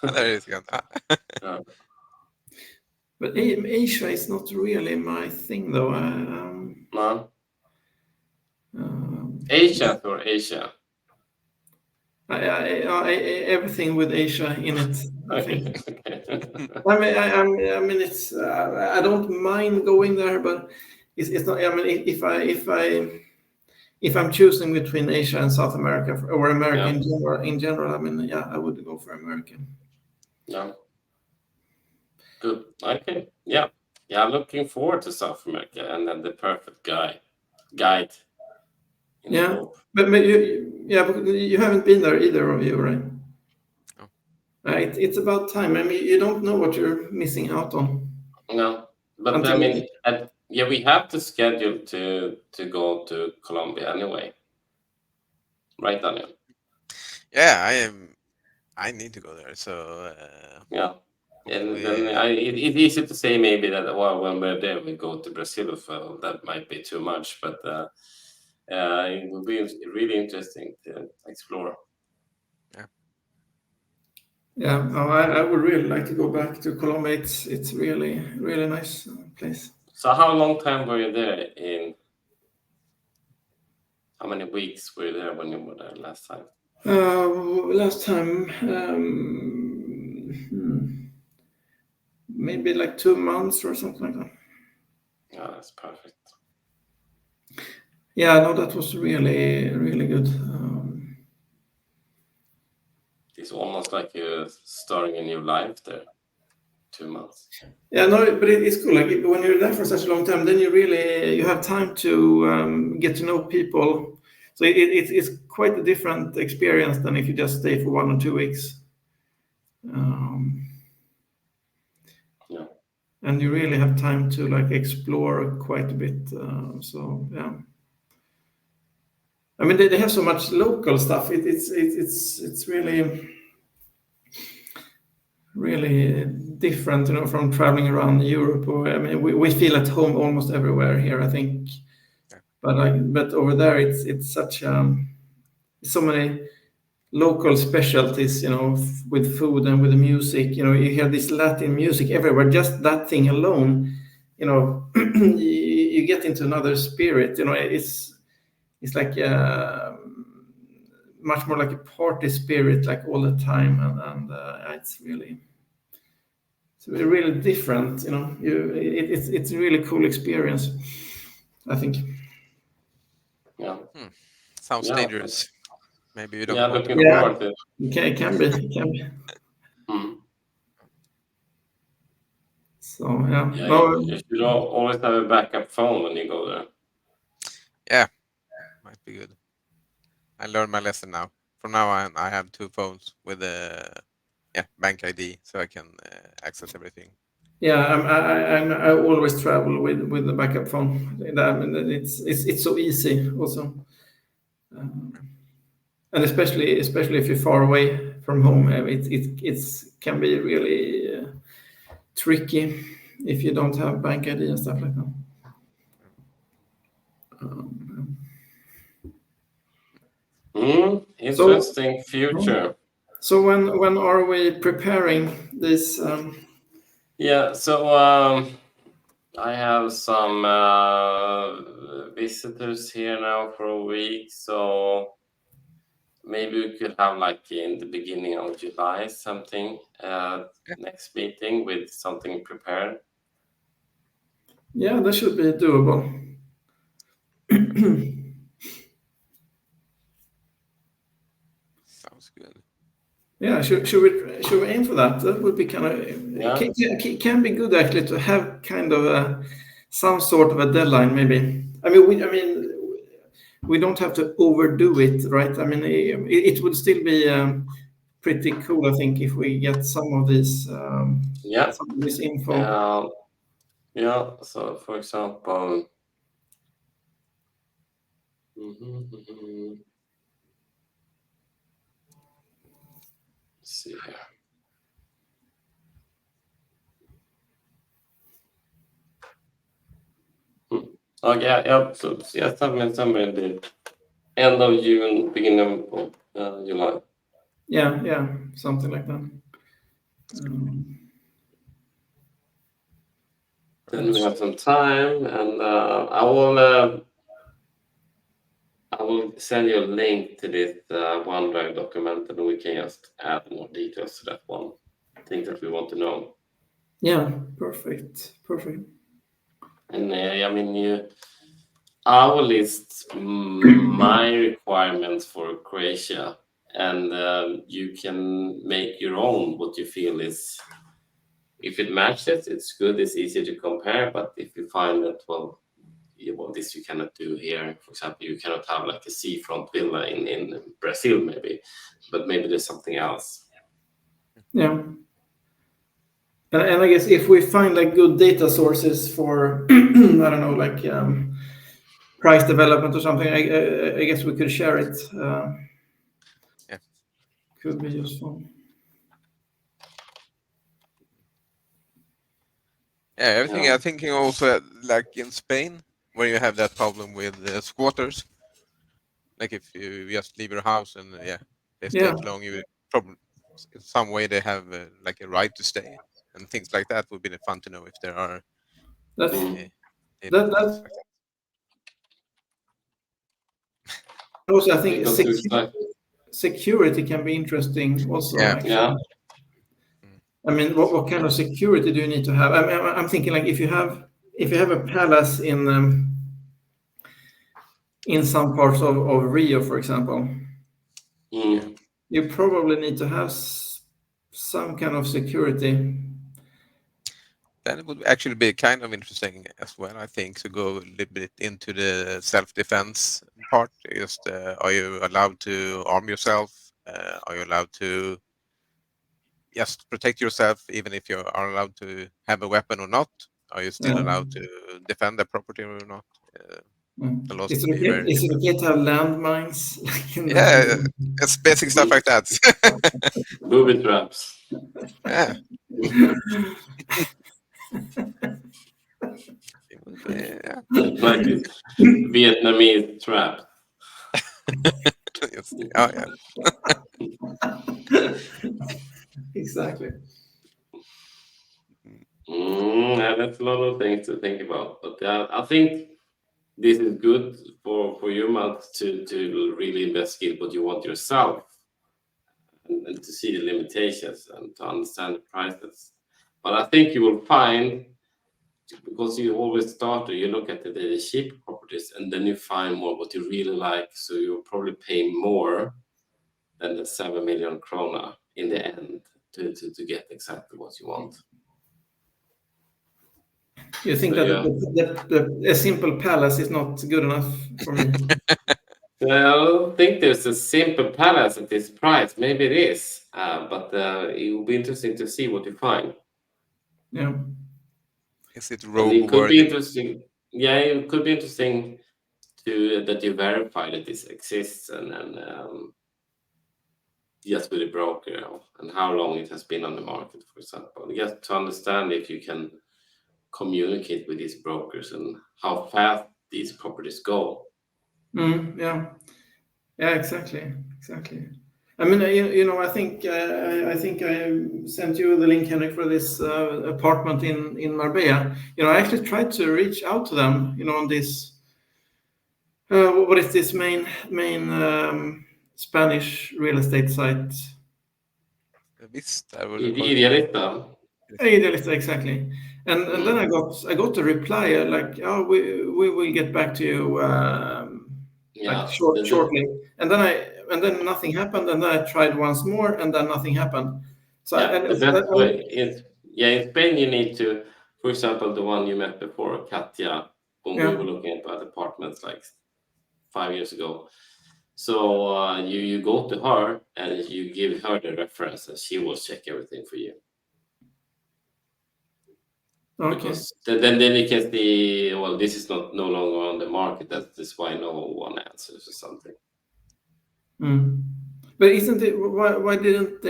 There is good. Yeah. but Asia is not really my thing, though. No, Um, Asians or Asia. everything with Asia in it, I think. Okay, okay. I mean, it's. I don't mind going there, but it's not. I mean, if I'm choosing between Asia and South America or America Yeah, in general, I mean, yeah, I would go for America. yeah, good. Okay, yeah, yeah. I'm looking forward to South America and then the perfect guide in the Yeah, rope. but but you haven't been there either of you, right? Oh, It's about time. I mean, you don't know what you're missing out on No, but I until. mean, yeah, we have to schedule to go to Colombia anyway, right, Daniel? yeah, I am. I need to go there. So Yeah. And then hopefully, it's easy to say maybe that well when we're there we go to Brazil, so that might be too much. But it will be really interesting to explore. Yeah, no, I would really like to go back to Colombia. It's really really nice place. So how long time were you there in? How many weeks were you there when you were there last time? Last time, maybe like 2 months or something like that. Yeah, that's perfect. Yeah, no, that was really really good. It's almost like you're starting a new life there. 2 months. Yeah, no, but it's cool. Like when you're there for such a long time, then you have time to get to know people. So it's quite a different experience than if you just stay for 1 or 2 weeks. Yeah. And you really have time to like explore quite a bit. So yeah, I mean they have so much local stuff. It's really really different, from traveling around Europe. Or I mean, we feel at home almost everywhere here, I think. Yeah. But over there, it's such so many local specialties, with food and with the music. You hear this Latin music everywhere. Just that thing alone, you get into another spirit. It's like much more like a party spirit, like all the time, and it's really different. It's a really cool experience, I think. Yeah. Sounds Yeah. dangerous. Maybe you don't Yeah, want to looking go. Yeah, forward to it. it can be. It can be. Mm. So yeah, Yeah, no, you should always have a backup phone when you go there. Yeah, might be good. I learned my lesson now. From now on, I have 2 phones with a bank ID, so I can access everything. yeah, I always travel with the backup phone. I mean, it's so easy also, and especially if you're far away from home, it can be really tricky if you don't have bank ID and stuff like that. So Interesting future. so when are we preparing this? Yeah, so I have some visitors here now for a week, so maybe we could have like in the beginning of July something next meeting with something prepared. Yeah, that should be doable. Sounds good. Yeah, should we aim for that? That would be kind of Yeah, can be good actually to have kind of some sort of a deadline. Maybe I mean we don't have to overdo it, right? I mean it would still be pretty cool, I think, if we get yeah, some of this info. uh, yeah. So for example, let's see here. Oh yeah, yeah. So yeah, somewhere in the end of June, beginning of July. Yeah, something like that. Then we have some time, and I will send you a link to this OneDrive document, and we can just add more details to that one. Things that we want to know. Yeah, perfect. And I mean, I will list my requirements for Croatia, and you can make your own what you feel is. If it matches, it's good. It's easy to compare. But if you find that, this you cannot do here. For example, you cannot have like a seafront villa in Brazil, maybe, but maybe there's something else. Yeah. And I guess if we find like good data sources for, I don't know, like price development or something, I guess we could share it. Yeah. Could be useful. Yeah, everything. Yeah. I'm thinking also like in Spain, where you have that problem with squatters. Like if you just leave your house and they stay Yeah, too long, you probably in some way they have like a right to stay, and things like that would be fun to know if there are that's any that. things like that. Also, I think Because it's like, security can be interesting. Also, Yeah. actually, yeah. Mm. I mean, what kind of security do you need to have? I'm thinking like if you have a palace in some parts of Rio, for example, Yeah. Mm. you probably need to have some kind of security. Then it would actually be kind of interesting as well, I think, to go a little bit into the self-defense part. Just are you allowed to arm yourself? Are you allowed to just protect yourself, even if you are allowed to have a weapon or not? Are you still Yeah. allowed to defend the property or not? The laws Is could it be okay? very Is it different. okay to have landmines like in Yeah, the? it's basic stuff like that. Booby traps. Yeah. It would be, yeah. Like this Vietnamese trap. Oh yeah. Exactly. Yeah, that's a lot of things to think about. But I think this is good for you, Matt, to really investigate what you want yourself and to see the limitations and to understand the prices. But I think you will find, because you always start, you look at the cheap properties and then you find more what you really like. So you'll probably pay more than the 7 million krona in the end to get exactly what you want. You think So that yeah. a simple palace is not good enough for me? I don't think there's a simple palace at this price. Maybe it is, but it will be interesting to see what you find. Yeah. Is it And robe it could be worthy? interesting. Yeah, it could be interesting to that you verify that this exists and just with a broker, and how long it has been on the market, for example. Just to understand if you can communicate with these brokers and how fast these properties go. Yeah. Yeah. Exactly. Exactly. I mean, I think I sent you the link, Henrik, for this apartment in Marbella. I actually tried to reach out to them. On this. What is this main Spanish real estate site? Visst, är väl kolla. Idealista. Idealista, exactly. And then I got a reply like, oh, we will get back to you like Yeah, shortly. And then nothing happened. And then I tried once more, and then nothing happened. So yeah. The best way is, in Spain you need to, for example, the one you met before, Katja, when we yeah. were looking at apartments like 5 years ago. So you go to her and you give her the reference, and she will check everything for you. Okay. Because then you can see, well, this is no longer on the market. That's why no one answers or something. But isn't it why didn't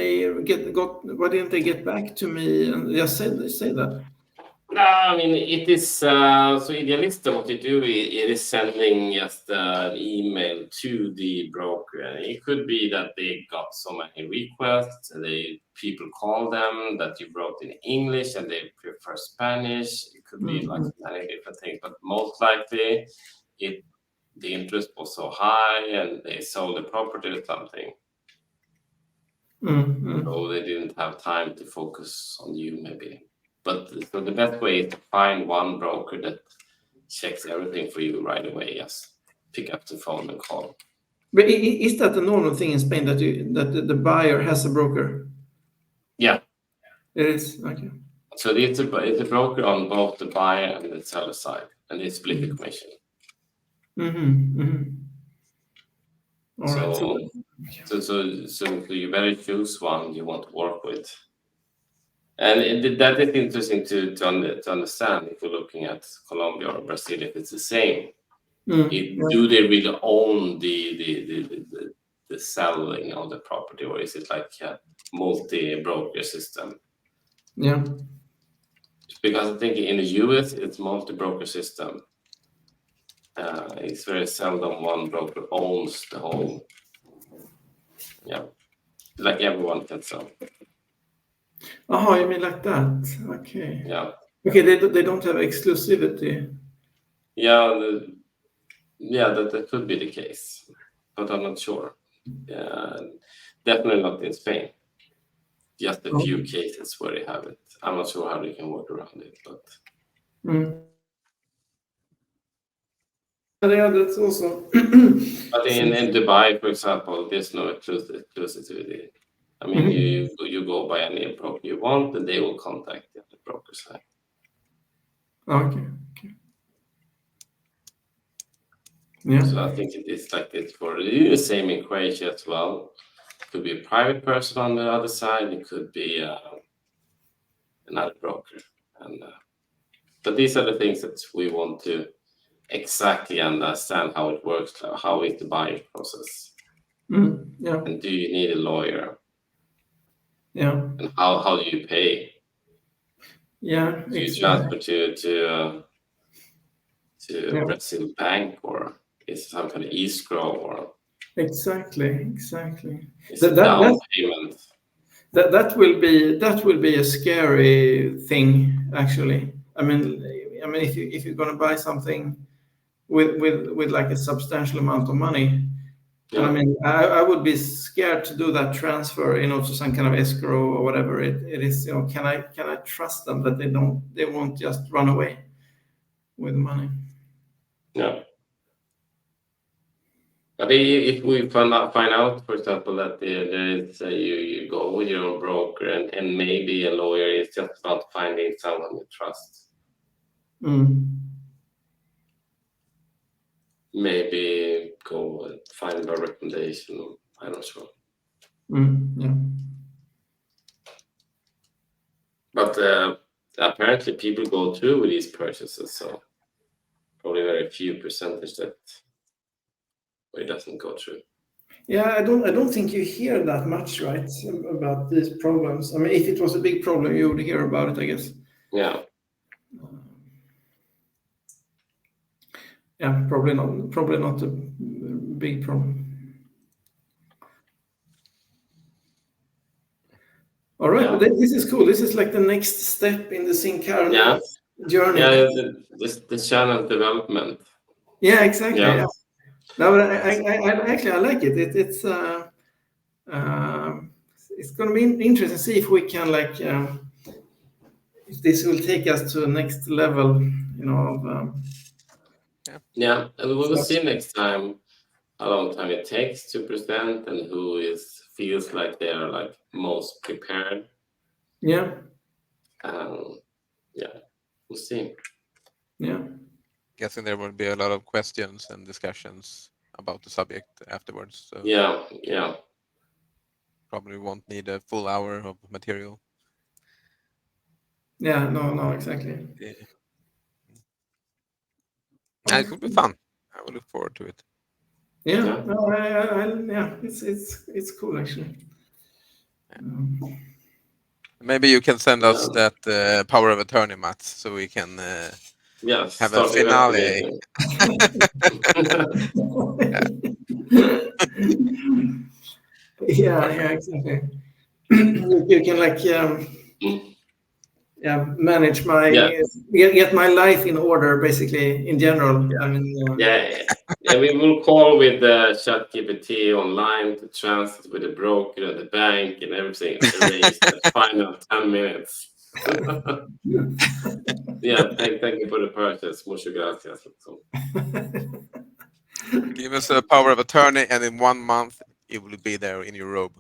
they get back to me and just say that? No, I mean, it is so Idealista, what you do, it is sending just an email to the broker. And it could be that they got so many requests, and people call them that you wrote in English and they prefer Spanish. It could be like many different things, but most likely the interest was so high and they sold the property or something. So they didn't have time to focus on you, maybe. But so the best way is to find one broker that checks everything for you right away. Just pick up the phone and call. But is that the normal thing in Spain that the buyer has a broker? Yeah. It is okay. So it's a broker on both the buyer and the seller side, and they split the commission. All right. So you better choose one you want to work with. And that is interesting to understand if you're looking at Colombia or Brazil, if it's the same. Do they really own the selling of the property, or is it like a multi-broker system? Yeah. Because I think in the US it's multi-broker system. It's very seldom one broker owns the whole. Yeah, like everyone can sell. Oh, you mean like that? Okay. Yeah, Okay, they don't have exclusivity. yeah, that could be the case, but I'm not sure. Definitely not in Spain. Just a few cases where they have it. I'm not sure how they can work around it, but Yeah, that's also. but in Dubai, for example, there's no exclusivity. I mean, you go by any broker you want, and they will contact the broker side. Okay. Yeah. So I think it is like this for the same in Croatia as well. It could be a private person on the other side. It could be another broker, and but these are the things that we want to exactly understand how it works, how is the buying process, Yeah. and do you need a lawyer, Yeah. and how do you pay? Yeah. Do you Exactly. transfer to Yeah. Brazil bank, or is it some kind of escrow, or Exactly. is That it that down that payment? that will be a scary thing, actually. I mean, if you're going to buy something with like a substantial amount of money, and I Yeah, mean, I would be scared to do that transfer, to some kind of escrow or whatever it is. Can I trust them that they won't just run away with the money? yeah. But if we find out, for example, that there is you go with your own broker, and maybe a lawyer is just about finding someone you trust. Maybe go and find a recommendation. I'm not sure. Yeah. But apparently people go through with these purchases, so probably very few percentage that it doesn't go through. Yeah, I don't think you hear that much, right, about these problems. I mean, if it was a big problem, you would hear about it, I guess. Yeah, Yeah, probably not a big problem. All right, yeah, but this is cool. This is like the next step in the carne yeah, journey. yeah. The channel development. Yeah, exactly. Yeah, Yeah. No, but I actually I like it. It's going to be interesting to see if we can if this will take us to the next level, of yeah, and we will stuff. see next time how long time it takes to present and who feels like they are like most prepared. Yeah, Yeah, we'll see. yeah. Guessing there will be a lot of questions and discussions about the subject afterwards. So Yeah. probably won't need a full hour of material. Yeah, no, exactly. Yeah. And it will be fun. I will look forward to it. Yeah, Yeah. no, yeah, it's cool actually. Maybe you can send us that power of attorney, Mats, so we can Yes, have a start finale. investigating. Yeah, exactly. You can manage my Yeah. get my life in order, basically, in general. I mean, Yeah, we will call with the ChatGPT online to translate with the broker and the bank and everything. Arrange the final 10 minutes. Yeah, thank you for the purchase. Muchas gracias. Give us a power of attorney, and in 1 month it will be there in your robe.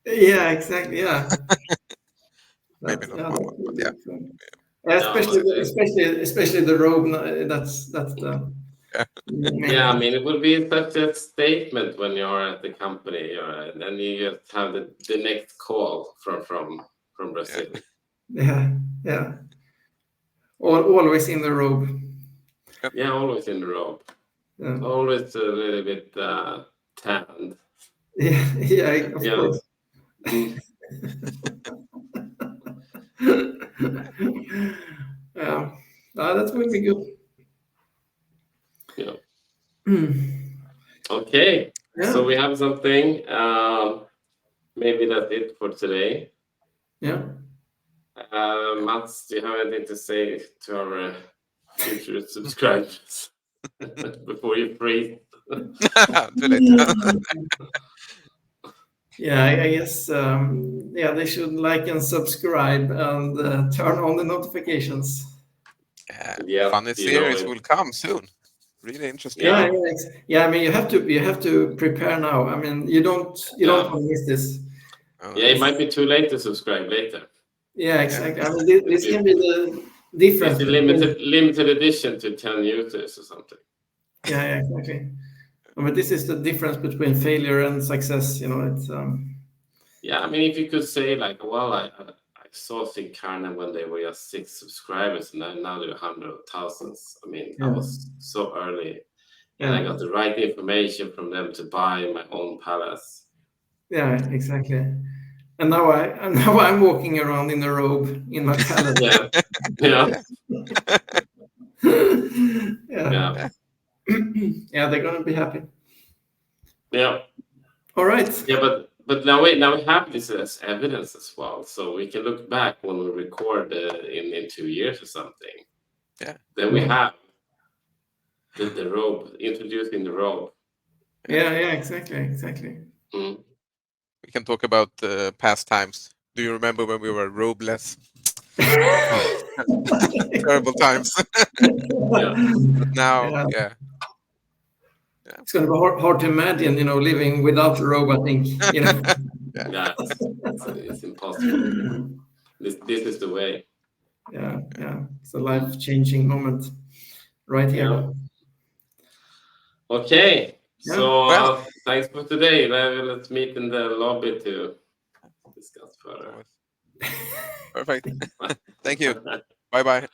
yeah, exactly. Yeah, Maybe not 1 that month, but would yeah. be fun. No, but, Especially the robe. That's the main yeah, I one. mean, it would be such a statement when you're at the company, and then you just have the next call from Brazil. Yeah. Always in the robe. Yeah, always in the robe. Yeah, Always a little bit tanned. yeah, of Yeah. course. Mm. Yeah, that will be good. Okay, Yeah. so we have something. Maybe that's it for today. Yeah. Mats, do you have anything to say to our future subscribers before you freeze? Too late. Yeah, I guess yeah, they should like and subscribe and turn on the notifications. Yeah, Funny you know series it. will come soon. Really interesting. Yeah, Yeah. yeah, yeah. I mean, you have to prepare now. I mean, you don't Yeah. want to miss this. Oh, Yeah, it might be too late to subscribe later. Yeah, exactly. I mean, this can be the difference It's a between. limited edition to 10 users or something. Yeah, yeah, exactly. But this is the difference between failure and success. You know, it's Yeah, I mean, if you could say like, well, I saw carne when they were just 6 subscribers, and now they're hundreds of thousands. I mean, I yeah, was so early, and I yeah, got the right information from them to buy my own palace. yeah, exactly. And now I'm walking around in a robe in my palace. Yeah, yeah, Yeah, yeah, yeah, they're gonna be happy. yeah, All right. yeah. But now we have this as evidence as well, so we can look back when we record in 2 years or something. Yeah. Then we have the robe, introducing the robe. Yeah, yeah, exactly. Mm. We can talk about past times. Do you remember when we were robeless? Terrible times. Yeah, But now, Yeah. yeah. It's gonna be hard to imagine, you know, living without a robe. I think, you know. yeah, it's impossible. This is the way. Yeah, yeah. It's a life-changing moment right here. Yeah. Okay. Yeah. So Well, thanks for today. Let's meet in the lobby to discuss further. perfect. Thank you. Bye bye.